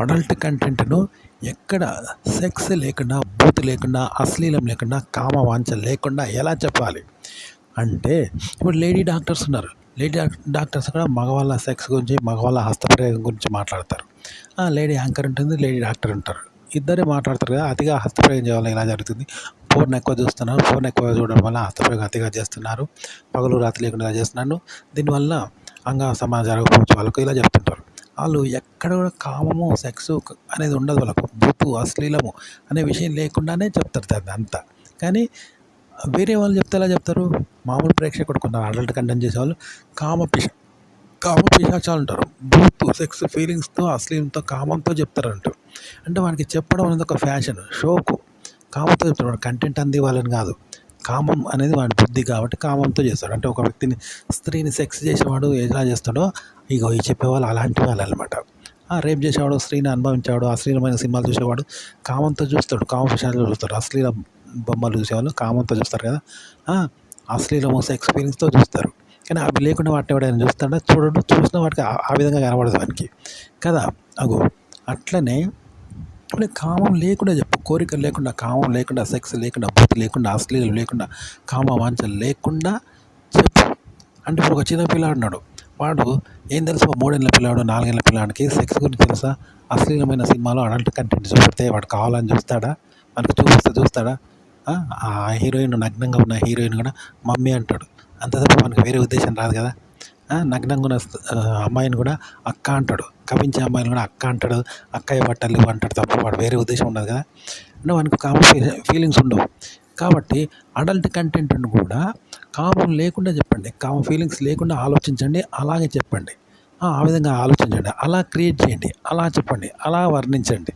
Adult కంటెంట్‌ను ఎక్కడ sex లేకుండా, బూతు లేకుండా, అశ్లీలం లేకుండా, కామ వాంఛ లేకుండా ఎలా చెప్పాలి? అంటే ఇప్పుడు లేడీ డాక్టర్స్ ఉన్నారు. లేడీ డాక్టర్స్ కూడా మగవాళ్ళ సెక్స్ గురించి, మగవాళ్ళ హస్తప్రయోగం గురించి మాట్లాడతారు. లేడీ యాంకర్ ఉంటుంది, లేడీ డాక్టర్ ఉంటారు. ఇద్దరే మాట్లాడతారు కదా! అతిగా హస్తప్రయోగం చేయడం వల్ల ఇలా జరుగుతుంది. ఫోన్ ఎక్కువ చూస్తున్నారు. ఫోన్ ఎక్కువ చూడడం వల్ల హస్తప్రయోగం అతిగా చేస్తున్నారు. పగలు రాత్రి లేకుండా ఇలా చేస్తున్నాను. దీనివల్ల అంగ సమాజ జరగకపోవచ్చు వాళ్ళకు ఇలా చెప్తుంటారు. వాళ్ళు ఎక్కడ కూడా కామము, సెక్సు అనేది ఉండదు వాళ్ళకు. బూతు, అశ్లీలము అనే విషయం లేకుండానే చెప్తారు దాన్ని అంతా. కానీ వేరే వాళ్ళు చెప్తే ఎలా చెప్తారు? మామూలు ప్రేక్షకుడు కొందరు అడల్ట్ కంటెంట్ చేసేవాళ్ళు కామ పిశాచాలు ఉంటారు. బూతు, సెక్స్ ఫీలింగ్స్తో, అశ్లీలంతో, కామంతో చెప్తారంట. అంటే వానికి చెప్పడం అనేది ఒక ఫ్యాషన్, షోకు. కామంతో చెప్తాడు. వాడు కంటెంట్ అందివ్వాలని కాదు. కామం అనేది వాడి బుద్ధి కాబట్టి కామంతో చేస్తాడు. అంటే ఒక వ్యక్తిని, స్త్రీని సెక్స్ చేసేవాడు ఎలా చేస్తాడో ఇగో ఈ చెప్పేవాళ్ళు అలాంటి వాళ్ళు అనమాట. రేప్ చేసేవాడు, స్త్రీని అనుభవించేవాడు, అశ్లీలమైన సినిమాలు చూసేవాడు కామంతో చూస్తాడు. కామ పిశాచాలు చూస్తాడు. అశ్లీల బొమ్మలు చూసేవాళ్ళు కామంతో చూస్తారు కదా. అశ్లీలము, సెక్స్ ఫీలింగ్స్తో చూస్తారు. కానీ అవి లేకుండా వాటిని ఎవడైనా చూస్తాడా? చూడడు. చూసిన వాటికి ఆ విధంగా కనబడదు వానికి కదా. అగో అట్లనే ఇప్పుడు కామం లేకుండా చెప్పు. కోరికలు లేకుండా, కామం లేకుండా, సెక్స్ లేకుండా, బూతు లేకుండా, అశ్లీలం లేకుండా, కామ వాంఛలు లేకుండా చెప్పు. అంటే ఇప్పుడు ఒక చిన్న పిల్లాడు ఉన్నాడు. వాడు ఏం తెలుసు? 3 ఏళ్ళ పిల్లాడు, 4 ఏళ్ళ పిల్లాడికి సెక్స్ గురించి తెలుసా? అశ్లీలమైన సినిమాలో అడల్ట్ కంటెంట్ చూపెడితే వాడు కావాలని చూస్తాడా? మనకు చూపిస్తే చూస్తాడా? ఆ హీరోయిన్, నగ్నంగా ఉన్న హీరోయిన్ కూడా మమ్మీ అంటాడు. అంత తప్ప మనకు వేరే ఉద్దేశం రాదు కదా. నగ్నంగా ఉన్న అమ్మాయిని కూడా అక్క అంటాడు. కవించే అమ్మాయిని కూడా అక్క అంటాడు. అక్కయ్య బట్టలు అంటాడు తప్ప వాడు వేరే ఉద్దేశం ఉండదు కదా. అంటే వానికి కామన్ ఫీలింగ్స్ ఉండవు. కాబట్టి అడల్ట్ కంటెంట్ను కూడా కామం లేకుండా చెప్పండి. కామన్ ఫీలింగ్స్ లేకుండా ఆలోచించండి. అలాగే చెప్పండి. ఆ విధంగా ఆలోచించండి. అలా క్రియేట్ చేయండి. అలా చెప్పండి. అలా వర్ణించండి.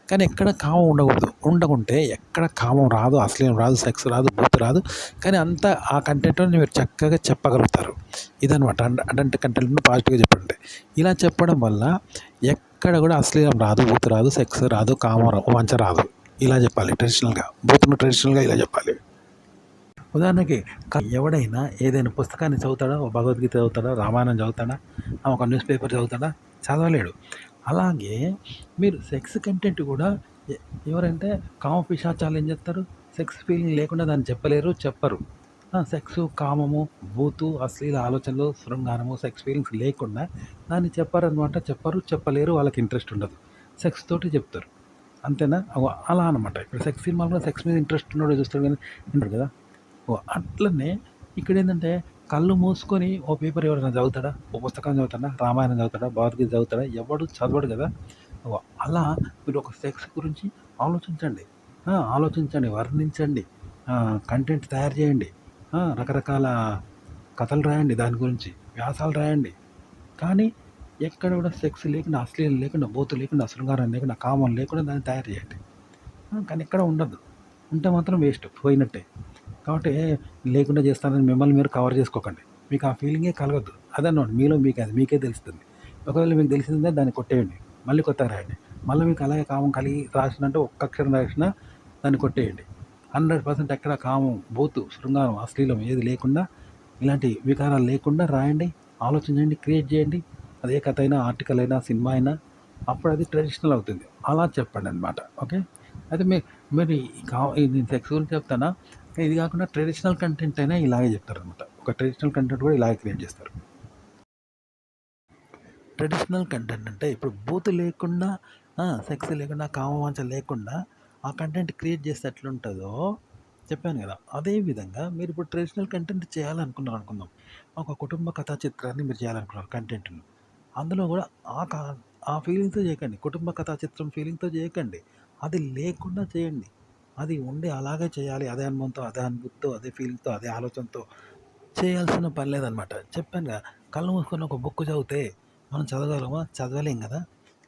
కానీ ఎక్కడ కామం ఉండకూడదు. ఉండకుంటే ఎక్కడ కామం రాదు, అశ్లీలం రాదు, సెక్స్ రాదు, బూతు రాదు. కానీ అంతా ఆ కంటెంట్ని మీరు చక్కగా చెప్పగలుగుతారు. ఇదనమాట అడల్ట్ కంటెంట్ను పాజిటివ్గా చెప్పండి. ఇలా చెప్పడం వల్ల ఎక్కడ కూడా అశ్లీలం రాదు, బూతు రాదు, సెక్స్ రాదు, కామం వాంఛ రాదు. ఇలా చెప్పాలి ట్రెడిషనల్గా. బూతును ట్రెడిషనల్గా ఇలా చెప్పాలి. ఉదాహరణకి ఎవడైనా ఏదైనా పుస్తకాన్ని చదువుతాడా? భగవద్గీత చదువుతాడా? రామాయణం చదువుతాడా? ఒక న్యూస్ పేపర్ చదువుతాడా? చదవలేడు. అలాగే మీరు సెక్స్ కంటెంట్ కూడా ఎవరంటే కామ పిశాచాలు ఏం చేస్తారు? సెక్స్ ఫీలింగ్ లేకుండా దాన్ని చెప్పరు. సెక్స్, కామము, బూతు, అశ్లీల ఆలోచనలు, శృంగారము, సెక్స్ ఫీలింగ్స్ లేకుండా దాన్ని చెప్పారనమాట. చెప్పలేరు. వాళ్ళకి ఇంట్రెస్ట్ ఉండదు. సెక్స్ తోటి చెప్తారు. అంతేనా? అలా అనమాట. ఇప్పుడు సెక్స్ సినిమాలు కూడా సెక్స్ మీద ఇంట్రెస్ట్ ఉన్నాడు చూస్తాడు కానీ వింటారు కదా. అట్లనే ఇక్కడ ఏంటంటే కళ్ళు మూసుకొని ఓ పేపర్ ఎవరైనా చదువుతాడా? ఓ పుస్తకం చదువుతాడా? రామాయణం చదువుతాడా? భగవద్గీత చదువుతాడా? ఎవడు చదవడు కదా. అలా మీరు ఒక సెక్స్ గురించి ఆలోచించండి, వర్ణించండి, కంటెంట్ తయారు చేయండి, రకరకాల కథలు రాయండి, దాని గురించి వ్యాసాలు రాయండి. కానీ ఎక్కడ కూడా సెక్స్ లేకుండా, అశ్లీలం లేకుండా, బూతు లేకుండా, శృంగారం లేకుండా, కామం లేకుండా దాన్ని తయారు చేయండి. కానీ ఎక్కడ ఉండదు. ఉంటే మాత్రం వేస్ట్, పోయినట్టే. కాబట్టి లేకుండా చేస్తానని మిమ్మల్ని మీరు కవర్ చేసుకోకండి. మీకు ఆ ఫీలింగే కలగద్దు. అదన్నమాట మీలో మీకే తెలుస్తుంది. ఒకవేళ మీకు తెలిసిందే దాన్ని కొట్టేయండి. మళ్ళీ కొత్తగా రాయండి. మళ్ళీ మీకు అలాగే కామం కలిగి రాసినట్టు ఒక్క అక్షరం రాసినా దాన్ని కొట్టేయండి. 100% ఎక్కడ కామం, బూతు, శృంగారం, అశ్లీలం ఏది లేకుండా, ఇలాంటి వికారాలు లేకుండా రాయండి. ఆలోచించండి, క్రియేట్ చేయండి. అదే కథ అయినా, ఆర్టికల్ అయినా, సినిమా అయినా, అప్పుడు అది ట్రెడిషనల్ అవుతుంది. అలా చెప్పండి అనమాట. ఓకే. అయితే మీరు నేను సెక్స్ గురించి చెప్తానా? ఇది కాకుండా ట్రెడిషనల్ కంటెంట్ అయినా ఇలాగే చెప్తారనమాట. ఒక ట్రెడిషనల్ కంటెంట్ కూడా ఇలాగే క్రియేట్ చేస్తారు. ట్రెడిషనల్ కంటెంట్ అంటే ఇప్పుడు బూతు లేకుండా, సెక్స్ లేకుండా, కామవాంఛ లేకుండా ఆ కంటెంట్ క్రియేట్ చేస్తే ఎట్లుంటుందో చెప్పాను కదా. అదేవిధంగా మీరు ఇప్పుడు ట్రెడిషనల్ కంటెంట్ చేయాలనుకున్నారు అనుకుందాం. ఒక కుటుంబ కథా చిత్రాన్ని మీరు చేయాలనుకున్నారు కంటెంట్ను. అందులో కూడా ఆ ఫీలింగ్తో చేయకండి. కుటుంబ కథా చిత్రం ఫీలింగ్తో చేయకండి. అది లేకుండా చేయండి. అది ఉండి అలాగే చేయాలి. అదే అనుభవంతో, అదే అనుభూతితో, అదే ఫీలింగ్తో, అదే ఆలోచనతో చేయాల్సిన పని లేదనమాట. చెప్పాను కదా, కళ్ళు మూసుకొని ఒక బుక్ చదివితే మనం చదవగలమా? చదవలేం కదా.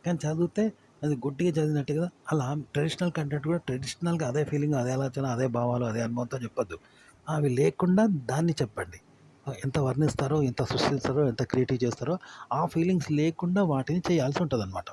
కానీ చదివితే అది గుడ్డిగా చదివినట్టు కదా. అలా ట్రెడిషనల్ కంటెంట్ కూడా ట్రెడిషనల్గా అదే ఫీలింగ్, అదే ఆలోచన, అదే భావాలు, అదే అనుభవంతో చెప్పొద్దు. అవి లేకుండా దాన్ని చెప్పండి. ఎంత వర్ణిస్తారో, ఎంత సృష్టిస్తారో, ఎంత క్రియేటివ్ చేస్తారో ఆ ఫీలింగ్స్ లేకుండా వాటిని చేయాల్సి ఉంటుందన్నమాట.